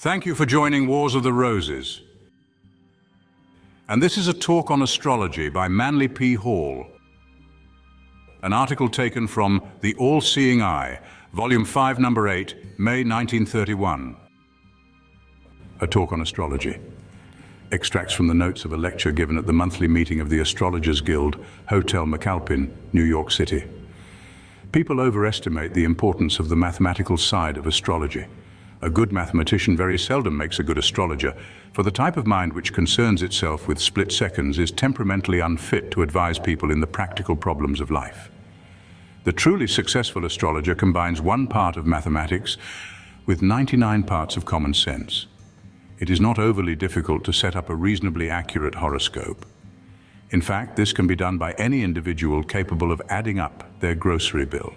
Thank you for joining Wars of the Roses. And this is a talk on astrology by Manly P. Hall. An article taken from The All-Seeing Eye, Volume 5, Number 8, May 1931. A talk on astrology. Extracts from the notes of a lecture given at the monthly meeting of the Astrologers Guild, Hotel McAlpin, New York City. People overestimate the importance of the mathematical side of astrology. A good mathematician very seldom makes a good astrologer, for the type of mind which concerns itself with split seconds is temperamentally unfit to advise people in the practical problems of life. The truly successful astrologer combines one part of mathematics with 99 parts of common sense. It is not overly difficult to set up a reasonably accurate horoscope. In fact, this can be done by any individual capable of adding up their grocery bill.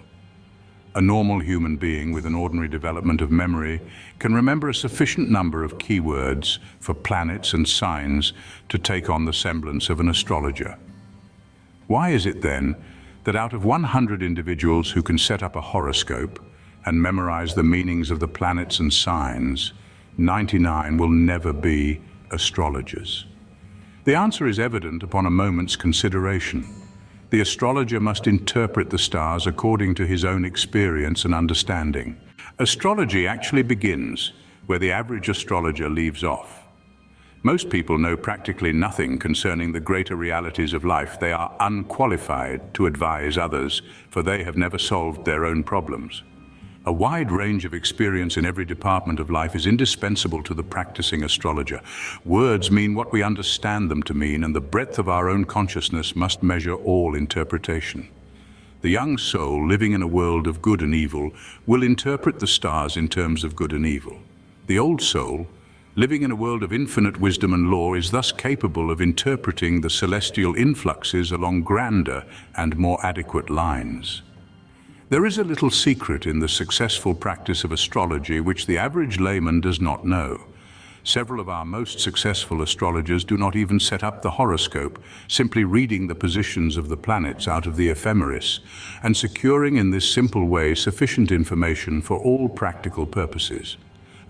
A normal human being with an ordinary development of memory can remember a sufficient number of keywords for planets and signs to take on the semblance of an astrologer. Why is it then that out of 100 individuals who can set up a horoscope and memorize the meanings of the planets and signs, 99 will never be astrologers? The answer is evident upon a moment's consideration. The astrologer must interpret the stars according to his own experience and understanding. Astrology actually begins where the average astrologer leaves off. Most people know practically nothing concerning the greater realities of life. They are unqualified to advise others, for they have never solved their own problems. A wide range of experience in every department of life is indispensable to the practicing astrologer. Words mean what we understand them to mean, and the breadth of our own consciousness must measure all interpretation. The young soul living in a world of good and evil will interpret the stars in terms of good and evil. The old soul, living in a world of infinite wisdom and law, is thus capable of interpreting the celestial influxes along grander and more adequate lines. There is a little secret in the successful practice of astrology which the average layman does not know. Several of our most successful astrologers do not even set up the horoscope, simply reading the positions of the planets out of the ephemeris, and securing in this simple way sufficient information for all practical purposes.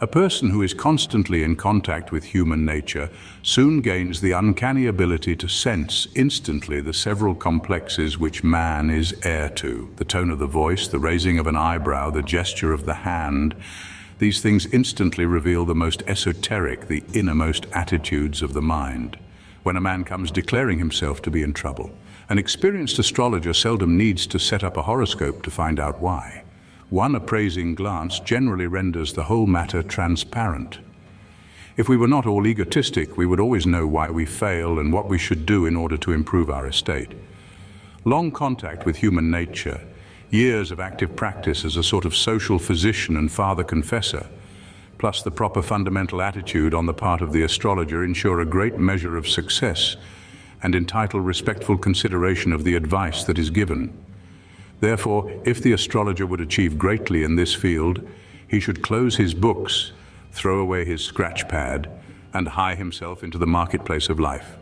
A person who is constantly in contact with human nature soon gains the uncanny ability to sense instantly the several complexes which man is heir to. The tone of the voice, the raising of an eyebrow, the gesture of the hand. These things instantly reveal the most esoteric, the innermost attitudes of the mind. When a man comes declaring himself to be in trouble, an experienced astrologer seldom needs to set up a horoscope to find out why. One appraising glance generally renders the whole matter transparent. If we were not all egotistic, we would always know why we fail and what we should do in order to improve our estate. Long contact with human nature, years of active practice as a sort of social physician and father confessor, plus the proper fundamental attitude on the part of the astrologer ensure a great measure of success and entitle respectful consideration of the advice that is given. Therefore, if the astrologer would achieve greatly in this field, he should close his books, throw away his scratch pad, and hie himself into the marketplace of life.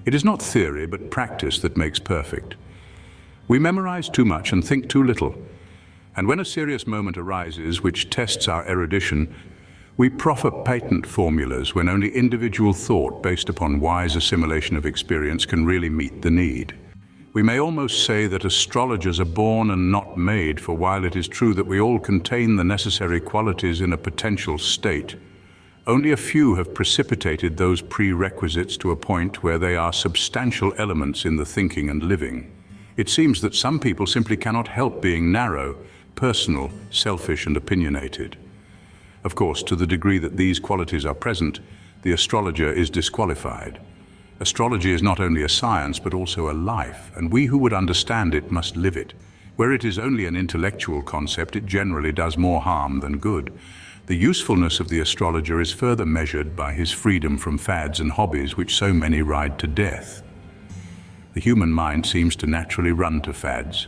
It is not theory, but practice that makes perfect. We memorize too much and think too little, and when a serious moment arises which tests our erudition, we proffer patent formulas when only individual thought based upon wise assimilation of experience can really meet the need. We may almost say that astrologers are born and not made, for while it is true that we all contain the necessary qualities in a potential state, only a few have precipitated those prerequisites to a point where they are substantial elements in the thinking and living. It seems that some people simply cannot help being narrow, personal, selfish, and opinionated. Of course, to the degree that these qualities are present, the astrologer is disqualified. Astrology is not only a science, but also a life, and we who would understand it must live it. Where it is only an intellectual concept, it generally does more harm than good. The usefulness of the astrologer is further measured by his freedom from fads and hobbies which so many ride to death. The human mind seems to naturally run to fads.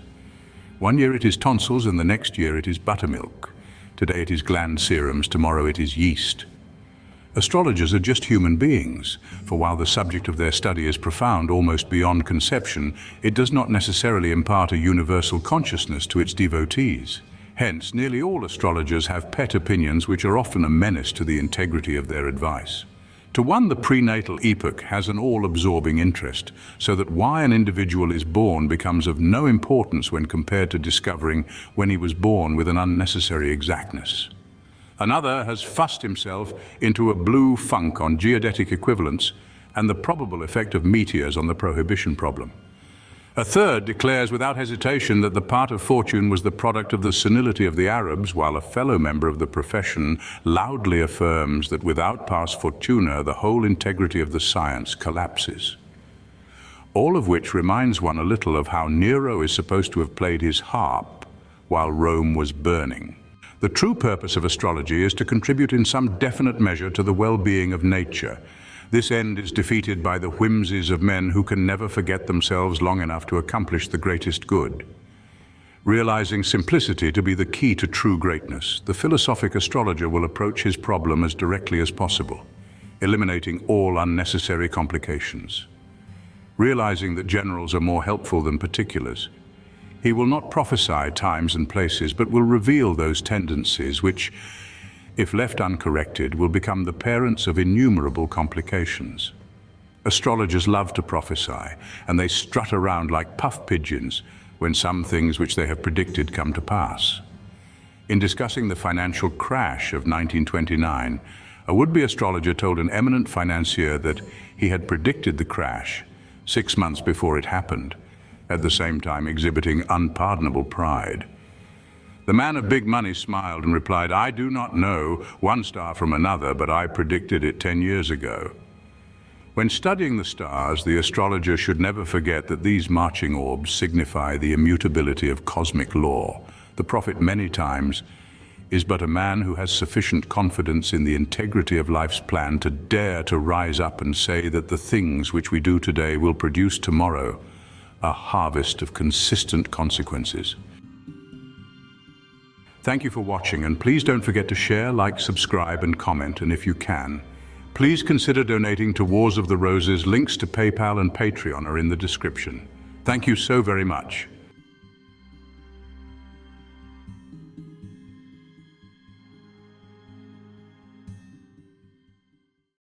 One year it is tonsils, and the next year it is buttermilk. Today it is gland serums, tomorrow it is yeast. Astrologers are just human beings, for while the subject of their study is profound, almost beyond conception, it does not necessarily impart a universal consciousness to its devotees. Hence, nearly all astrologers have pet opinions which are often a menace to the integrity of their advice. To one, the prenatal epoch has an all-absorbing interest, so that why an individual is born becomes of no importance when compared to discovering when he was born with an unnecessary exactness. Another has fussed himself into a blue funk on geodetic equivalents and the probable effect of meteors on the prohibition problem. A third declares without hesitation that the part of fortune was the product of the senility of the Arabs, while a fellow member of the profession loudly affirms that without pars fortuna, the whole integrity of the science collapses. All of which reminds one a little of how Nero is supposed to have played his harp while Rome was burning. The true purpose of astrology is to contribute in some definite measure to the well-being of nature. This end is defeated by the whimsies of men who can never forget themselves long enough to accomplish the greatest good. Realizing simplicity to be the key to true greatness, the philosophic astrologer will approach his problem as directly as possible, eliminating all unnecessary complications. Realizing that generals are more helpful than particulars, he will not prophesy times and places, but will reveal those tendencies which, if left uncorrected, will become the parents of innumerable complications. Astrologers love to prophesy, and they strut around like puff pigeons when some things which they have predicted come to pass. In discussing the financial crash of 1929, a would-be astrologer told an eminent financier that he had predicted the crash 6 months before it happened, at the same time exhibiting unpardonable pride. The man of big money smiled and replied, "I do not know one star from another, but I predicted it 10 years ago." When studying the stars, the astrologer should never forget that these marching orbs signify the immutability of cosmic law. The prophet many times is but a man who has sufficient confidence in the integrity of life's plan to dare to rise up and say that the things which we do today will produce tomorrow a harvest of consistent consequences. Thank you for watching, and please don't forget to share, like, subscribe, and comment, and if you can, please consider donating to Wars of the Roses. Links to PayPal and Patreon are in the description. Thank you so very much.